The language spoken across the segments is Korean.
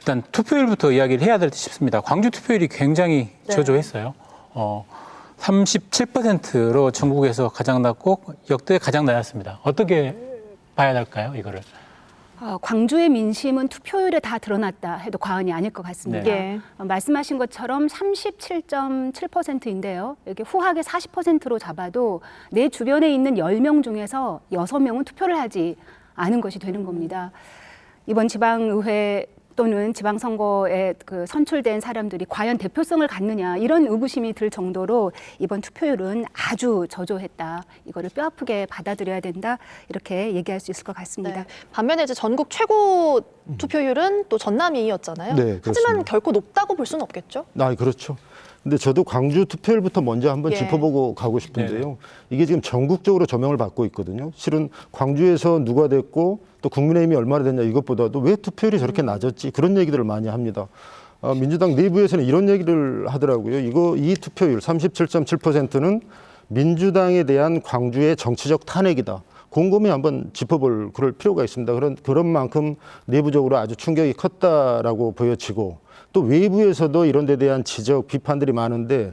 일단 투표율부터 이야기를 해야 될 듯 싶습니다. 광주 투표율이 굉장히 저조했어요. 37%로 전국에서 가장 낮고 역대 가장 낮았습니다. 어떻게 봐야 될까요, 이거를? 광주의 민심은 투표율에 다 드러났다 해도 과언이 아닐 것 같습니다. 네. 말씀하신 것처럼 37.7%인데요. 이렇게 후하게 40%로 잡아도 내 주변에 있는 10명 중에서 6명은 투표를 하지 않은 것이 되는 겁니다. 이번 지방의회 또는 지방선거에 그 선출된 사람들이 과연 대표성을 갖느냐 이런 의구심이 들 정도로 이번 투표율은 아주 저조했다. 이거를 뼈아프게 받아들여야 된다. 이렇게 얘기할 수 있을 것 같습니다. 네. 반면에 이제 전국 최고 투표율은 또 전남이었잖아요. 네, 하지만 그렇습니다. 결코 높다고 볼 수는 없겠죠? 그렇죠. 근데 저도 광주 투표율부터 먼저 한번 예. 짚어보고 가고 싶은데요. 네네. 이게 지금 전국적으로 조명을 받고 있거든요. 실은 광주에서 누가 됐고 또 국민의힘이 얼마나 됐냐 이것보다도 왜 투표율이 저렇게 낮았지 그런 얘기들을 많이 합니다. 민주당 내부에서는 이런 얘기를 하더라고요. 이 투표율 37.7%는 민주당에 대한 광주의 정치적 탄핵이다. 곰곰이 한번 짚어볼 그럴 필요가 있습니다. 그런 만큼 내부적으로 아주 충격이 컸다라고 보여지고 또 외부에서도 이런 데 대한 지적, 비판들이 많은데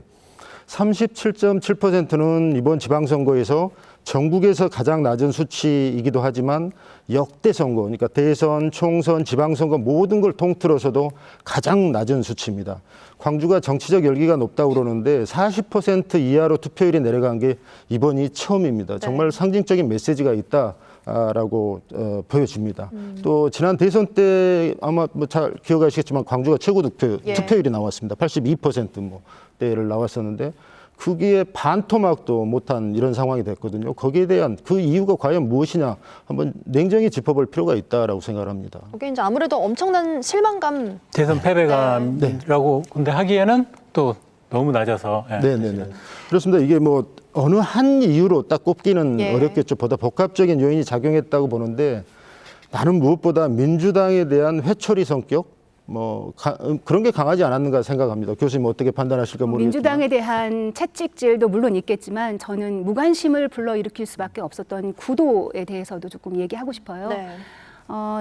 37.7%는 이번 지방선거에서 전국에서 가장 낮은 수치이기도 하지만 역대 선거, 그러니까 대선, 총선, 지방선거 모든 걸 통틀어서도 가장 낮은 수치입니다. 광주가 정치적 열기가 높다고 그러는데 40% 이하로 투표율이 내려간 게 이번이 처음입니다. 정말 상징적인 메시지가 있다라고 보여집니다. 또 지난 대선 때 아마 잘 기억하시겠지만 광주가 최고 투표율이 나왔습니다. 82% 대를 나왔었는데 그게 반토막도 못한 이런 상황이 됐거든요. 거기에 대한 그 이유가 과연 무엇이냐 한번 냉정히 짚어볼 필요가 있다라고 생각합니다. 거기 이제 아무래도 엄청난 실망감. 대선 패배감이라고 근데 하기에는 또 너무 낮아서. 네네네. 그렇습니다. 이게 뭐 어느 한 이유로 딱 꼽기는 어렵겠죠. 보다 복합적인 요인이 작용했다고 보는데 나는 무엇보다 민주당에 대한 회초리 성격 그런 게 강하지 않았는가 생각합니다. 교수님 어떻게 판단하실까 모르겠지만. 민주당에 대한 채찍질도 물론 있겠지만 저는 무관심을 불러일으킬 수밖에 없었던 구도에 대해서도 조금 얘기하고 싶어요. 네.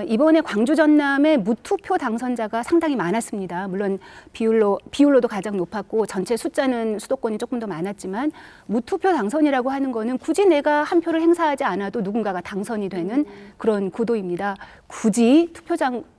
이번에 광주 전남의 무투표 당선자가 상당히 많았습니다. 물론 비율로도 가장 높았고 전체 숫자는 수도권이 조금 더 많았지만 무투표 당선이라고 하는 거는 굳이 내가 한 표를 행사하지 않아도 누군가가 당선이 되는 그런 구도입니다. 굳이 투표장으로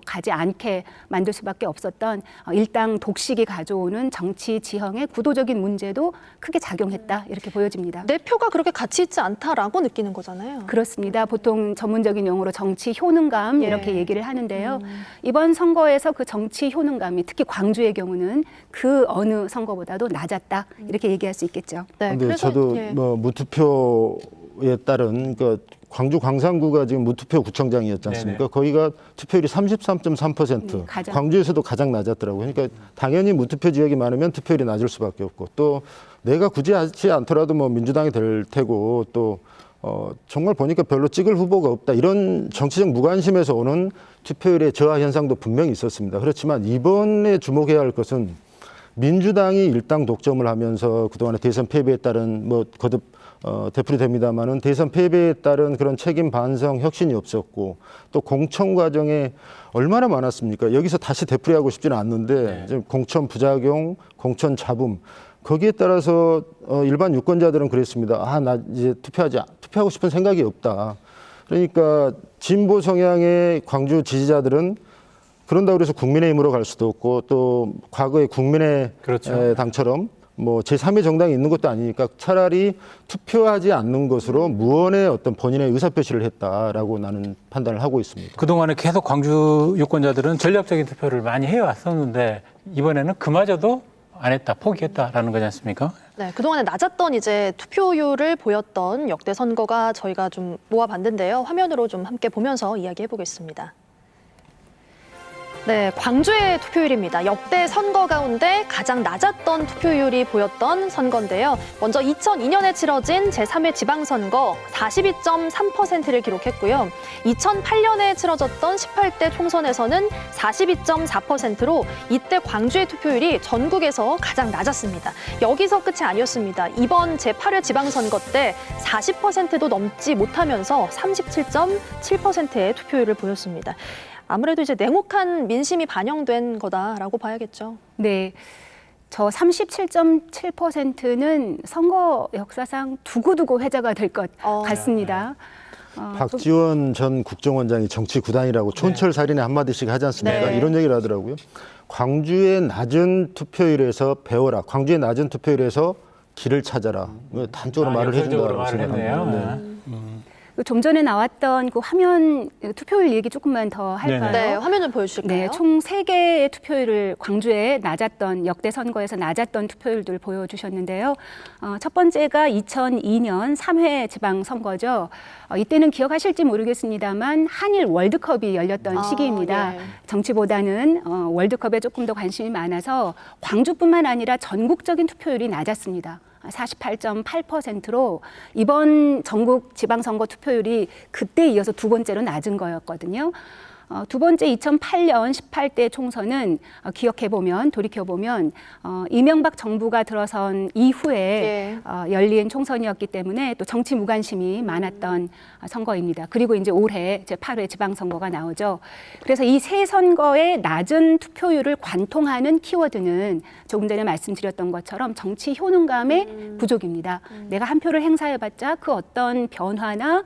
가지 않게 만들 수밖에 없었던 일당 독식이 가져오는 정치 지형의 구도적인 문제도 크게 작용했다 이렇게 보여집니다. 내 표가 그렇게 가치 있지 않다라고 느끼는 거잖아요. 그렇습니다. 보통 전문적인 용어로 정치 효능감 이렇게 얘기를 하는데요. 이번 선거에서 그 정치 효능감이 특히 광주의 경우는 그 어느 선거보다도 낮았다 이렇게 얘기할 수 있겠죠. 네, 근데 그래서 저도 무투표에 따른 광주 광산구가 지금 무투표 구청장이었지 않습니까? 네네. 거기가 투표율이 33.3%, 광주에서도 가장 낮았더라고요. 그러니까 당연히 무투표 지역이 많으면 투표율이 낮을 수밖에 없고 또 내가 굳이 하지 않더라도 민주당이 될 테고 또 정말 보니까 별로 찍을 후보가 없다. 이런 정치적 무관심에서 오는 투표율의 저하 현상도 분명히 있었습니다. 그렇지만 이번에 주목해야 할 것은 민주당이 일당 독점을 하면서 그동안의 대선 패배에 따른 거듭 되풀이됩니다마는 대선 패배에 따른 그런 책임 반성 혁신이 없었고 또 공천 과정에 얼마나 많았습니까? 여기서 다시 되풀이하고 싶지는 않는데 지금 공천 부작용, 공천 잡음 거기에 따라서 일반 유권자들은 그랬습니다. 나 이제 투표하고 싶은 생각이 없다. 그러니까 진보 성향의 광주 지지자들은 그런다고 해서 국민의힘으로 갈 수도 없고 또 과거의 국민의당처럼 제3의 정당이 있는 것도 아니니까 차라리 투표하지 않는 것으로 무언의 어떤 본인의 의사표시를 했다라고 나는 판단을 하고 있습니다. 그동안에 계속 광주 유권자들은 전략적인 투표를 많이 해왔었는데 이번에는 그마저도 안 했다, 포기했다라는 거지 않습니까? 네, 그동안에 낮았던 이제 투표율을 보였던 역대 선거가 저희가 좀 모아봤는데요. 화면으로 좀 함께 보면서 이야기해 보겠습니다. 네, 광주의 투표율입니다. 역대 선거 가운데 가장 낮았던 투표율이 보였던 선거인데요. 먼저 2002년에 치러진 제3회 지방선거 42.3%를 기록했고요. 2008년에 치러졌던 18대 총선에서는 42.4%로 이때 광주의 투표율이 전국에서 가장 낮았습니다. 여기서 끝이 아니었습니다. 이번 제8회 지방선거 때 40%도 넘지 못하면서 37.7%의 투표율을 보였습니다. 아무래도 이제 냉혹한 민심이 반영된 거다라고 봐야겠죠. 네. 저 37.7%는 선거 역사상 두고두고 회자가 될 것 같습니다. 박지원 전 국정원장이 정치 구단이라고 촌철살인에 한마디씩 하지 않습니까? 네. 이런 얘기를 하더라고요. 광주의 낮은 투표율에서 배워라. 광주의 낮은 투표율에서 길을 찾아라. 단적으로 말을 해준다고 생각합니다. 네. 좀 전에 나왔던 그 화면 투표율 얘기 조금만 더 할까요? 네, 화면 좀 보여주실까요? 네, 총 3개의 투표율을 광주에 낮았던 역대 선거에서 낮았던 투표율들 보여주셨는데요. 첫 번째가 2002년 3회 지방선거죠. 이때는 기억하실지 모르겠습니다만 한일 월드컵이 열렸던 시기입니다. 예. 정치보다는 월드컵에 조금 더 관심이 많아서 광주뿐만 아니라 전국적인 투표율이 낮았습니다. 48.8%로 이번 전국 지방선거 투표율이 그때 이어서 두 번째로 낮은 거였거든요. 두 번째 2008년 18대 총선은 기억해보면 돌이켜보면 이명박 정부가 들어선 이후에 열린 총선이었기 때문에 또 정치 무관심이 많았던 선거입니다. 그리고 이제 올해 제8회 지방선거가 나오죠. 그래서 이 세 선거의 낮은 투표율을 관통하는 키워드는 조금 전에 말씀드렸던 것처럼 정치 효능감의 부족입니다. 내가 한 표를 행사해봤자 그 어떤 변화나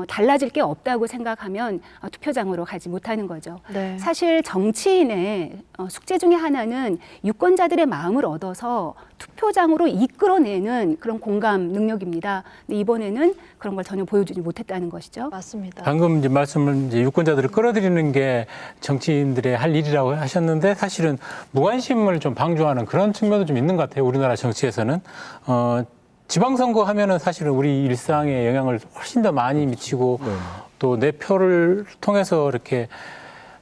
달라질 게 없다고 생각하면 투표장으로 가지 못하는 거죠. 네. 사실 정치인의 숙제 중에 하나는 유권자들의 마음을 얻어서 투표장으로 이끌어내는 그런 공감 능력입니다. 근데 이번에는 그런 걸 전혀 보여주지 못했다는 것이죠. 맞습니다. 방금 이제 말씀을 이제 유권자들을 끌어들이는 게 정치인들의 할 일이라고 하셨는데 사실은 무관심을 좀 방조하는 그런 측면도 좀 있는 것 같아요. 우리나라 정치에서는. 지방선거 하면은 사실은 우리 일상에 영향을 훨씬 더 많이 미치고 또 내 표를 통해서 이렇게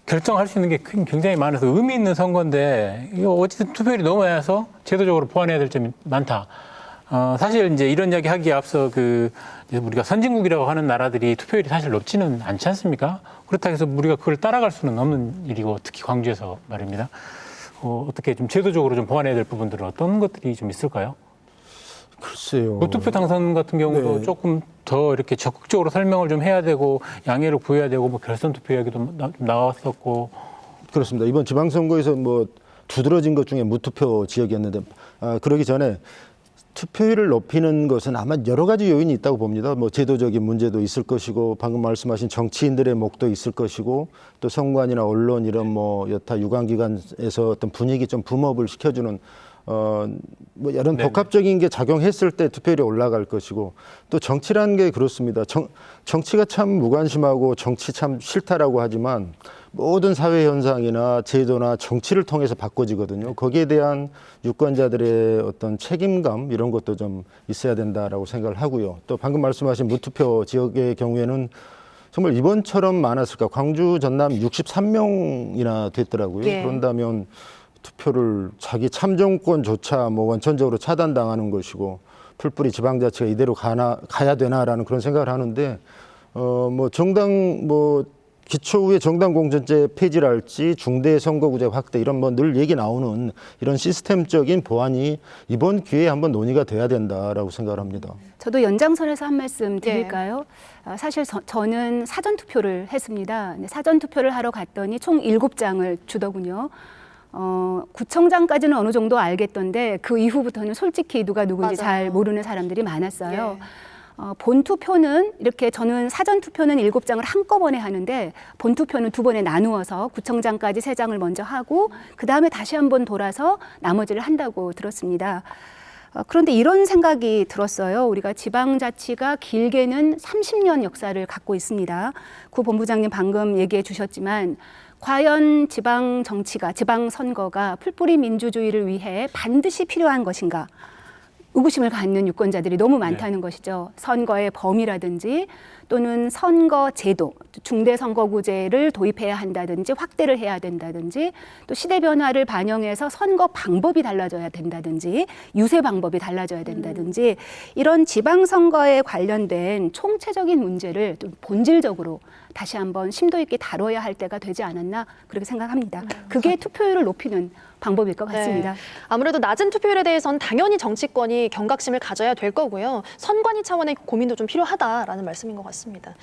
결정할 수 있는 게 굉장히 많아서 의미 있는 선거인데 이거 어쨌든 투표율이 너무 많아서 제도적으로 보완해야 될 점이 많다. 사실 이제 이런 이야기 하기에 앞서 우리가 선진국이라고 하는 나라들이 투표율이 사실 높지는 않지 않습니까? 그렇다고 해서 우리가 그걸 따라갈 수는 없는 일이고 특히 광주에서 말입니다. 어떻게 좀 제도적으로 좀 보완해야 될 부분들은 어떤 것들이 좀 있을까요? 글쎄요. 무투표 당선 같은 경우도 조금 더 이렇게 적극적으로 설명을 좀 해야 되고 양해를 구해야 되고 뭐 결선 투표 이야기도 나왔었고 그렇습니다. 이번 지방선거에서 뭐 두드러진 것 중에 무투표 지역이었는데 그러기 전에 투표율을 높이는 것은 아마 여러 가지 요인이 있다고 봅니다. 뭐 제도적인 문제도 있을 것이고 방금 말씀하신 정치인들의 목도 있을 것이고 또 선관위나 언론 이런 뭐 여타 유관기관에서 어떤 분위기 좀 붐업을 시켜주는 뭐 이런 복합적인 게 작용했을 때 투표율이 올라갈 것이고 또 정치라는 게 그렇습니다. 정치가 참 무관심하고 정치 참 싫다라고 하지만 모든 사회 현상이나 제도나 정치를 통해서 바꿔지거든요. 거기에 대한 유권자들의 어떤 책임감 이런 것도 좀 있어야 된다라고 생각을 하고요. 또 방금 말씀하신 무투표 지역의 경우에는 정말 이번처럼 많았을까? 광주 전남 63명이나 됐더라고요. 그런다면 투표를 자기 참정권조차 뭐 원천적으로 차단당하는 것이고 풀뿌리 지방자치가 이대로 가야 되나라는 그런 생각을 하는데 뭐 정당 뭐 기초 후에 정당 공천제 폐지랄지 중대 선거구제 확대 이런 뭐 늘 얘기 나오는 이런 시스템적인 보완이 이번 기회에 한번 논의가 돼야 된다라고 생각을 합니다. 저도 연장선에서 한 말씀 드릴까요? 사실 저는 사전 투표를 했습니다. 사전 투표를 하러 갔더니 총 7장을 주더군요. 구청장까지는 어느 정도 알겠던데 그 이후부터는 솔직히 누가 누군지 잘 모르는 사람들이 많았어요. 본투표는 이렇게 저는 사전투표는 7장을 한꺼번에 하는데 본투표는 2번에 나누어서 구청장까지 3장을 먼저 하고 그다음에 다시 한번 돌아서 나머지를 한다고 들었습니다. 그런데 이런 생각이 들었어요. 우리가 지방자치가 길게는 30년 역사를 갖고 있습니다. 구 본부장님 방금 얘기해 주셨지만 과연 지방 정치가, 지방 선거가 풀뿌리 민주주의를 위해 반드시 필요한 것인가? 의구심을 갖는 유권자들이 너무 많다는 것이죠. 선거의 범위라든지 또는 선거 제도, 중대선거구제를 도입해야 한다든지 확대를 해야 된다든지 또 시대 변화를 반영해서 선거 방법이 달라져야 된다든지 유세 방법이 달라져야 된다든지 이런 지방선거에 관련된 총체적인 문제를 좀 본질적으로 다시 한번 심도 있게 다뤄야 할 때가 되지 않았나 그렇게 생각합니다. 그게 투표율을 높이는 방법일 것 같습니다. 아무래도 낮은 투표율에 대해서는 당연히 정치권이 경각심을 가져야 될 거고요. 선관위 차원의 고민도 좀 필요하다라는 말씀인 것 같습니다.